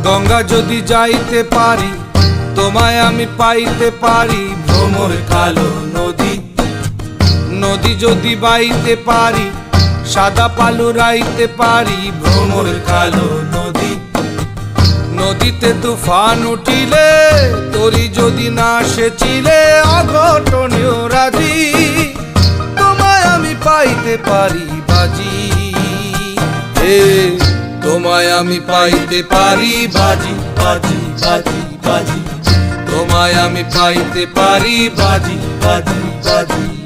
গঙ্গা যদি যাইতে পারি তোমায় আমি পাইতে পারি ভ্রমর কালো নদী। নদী যদি বাইতে পারি সাদা পালু রাইতে পারি ভ্রমর কালো নদী। নদীতে তুফান উঠিলে তরি যদি না সেচিলে অঘটনীয় রাজি তোমায় আমি পাইতে পারি বাজি। হে তোমায় আমি পাইতে পারি বাজি বাজি বাজি বাজি। তোমায় আমি পাইতে পারি বাজি বাজি বাজি।